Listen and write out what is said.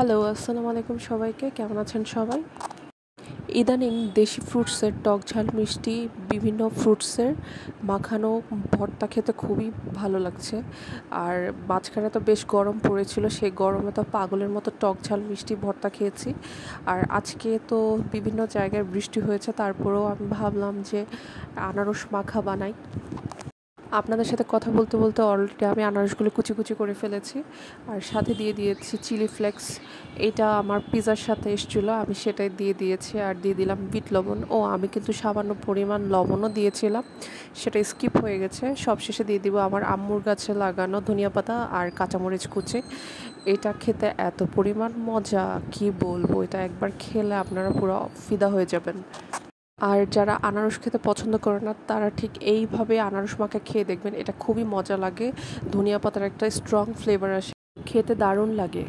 Hello, আসসালামু আলাইকুম সবাইকে। কেমন আছেন সবাই? ইদানিং দেশি ফ্রুটসের টক ঝাল মিষ্টি বিভিন্ন ফ্রুটসের মাখানো ভর্তা খেতে খুবই ভালো লাগছে। আর মাঝখানে তো বেশ গরম পড়েছিল, সেই গরমে তো পাগলের মতো টক ঝাল মিষ্টি ভর্তা খেয়েছি। আর আজকে তো বিভিন্ন জায়গায় বৃষ্টি হয়েছে, তারপরেও আমি ভাবলাম যে আনারস মাখা বানাই। আপনাদের সাথে কথা বলতে বলতে অলরেডি আমি আনারসগুলো কুচি কুচি করে ফেলেছি, আর সাথে দিয়ে দিয়েছি চিলি ফ্লেক্স। এটা আমার পিৎজার সাথে এসেছিলো, আমি সেটাই দিয়ে দিয়েছি। আর দিয়ে দিলাম বিট লবণ। আমি কিন্তু সামান্য পরিমাণ লবণও দিয়েছিলাম, সেটা স্কিপ হয়ে গেছে। সবশেষে দিয়ে দিব আমার আম্মুর গাছে লাগানো ধনিয়া পাতা আর কাঁচামরিচ কুচি। এটা খেতে এত পরিমাণ মজা, কি বলবো! এটা একবার খেলে আপনারা পুরো ফিদা হয়ে যাবেন। আর যারা আনারস খেতে পছন্দ করে না, তারা ঠিক এইভাবে আনারস মাখা খেয়ে দেখবেন, এটা খুবই মজা লাগে। ধনিয়া পাতার একটা স্ট্রং ফ্লেভার আসে, খেতে দারুণ লাগে।